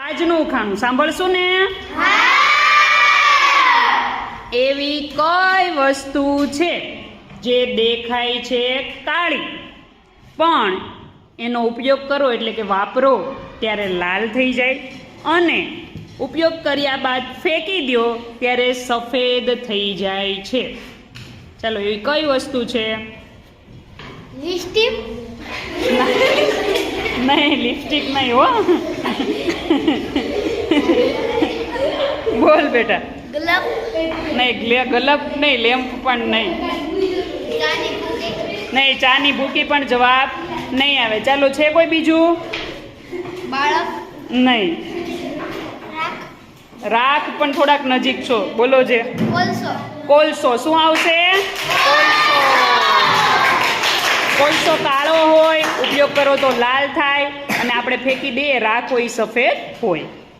આજનું ખાણું સાંભળશું ને? એવી કઈ વસ્તુ છે જે દેખાય છે કાળી પણ એનો ઉપયોગ કરો એટલે કે વાપરો ત્યારે લાલ થઈ જાય અને ઉપયોગ કર્યા બાદ ફેંકી દો ત્યારે સફેદ થઈ જાય છે? ચાલો, એવી કઈ વસ્તુ છે? લિપસ્ટિક? નહીં, લિપસ્ટિક નહીં હો. બોલ બેટા. ગ્લબ? નહીં, ગલબ નહીં, લેમ્પ પણ નહીં, ચાની ભૂકી? નહીં, ચાની ભૂકી પણ જવાબ નહીં આવે. ચાલો, છે કોઈ બીજું? બાળક? નહીં. રાખ? રાખ પણ થોડાક નજીક છો. બોલો જે. કોલસો? કોલસો. શું આવશે? કોલસો કાળો હોય, ઉપયોગ કરો તો લાલ થાય અને આપણે ફેંકી દઈએ રાખ હોય સફેદ હોય.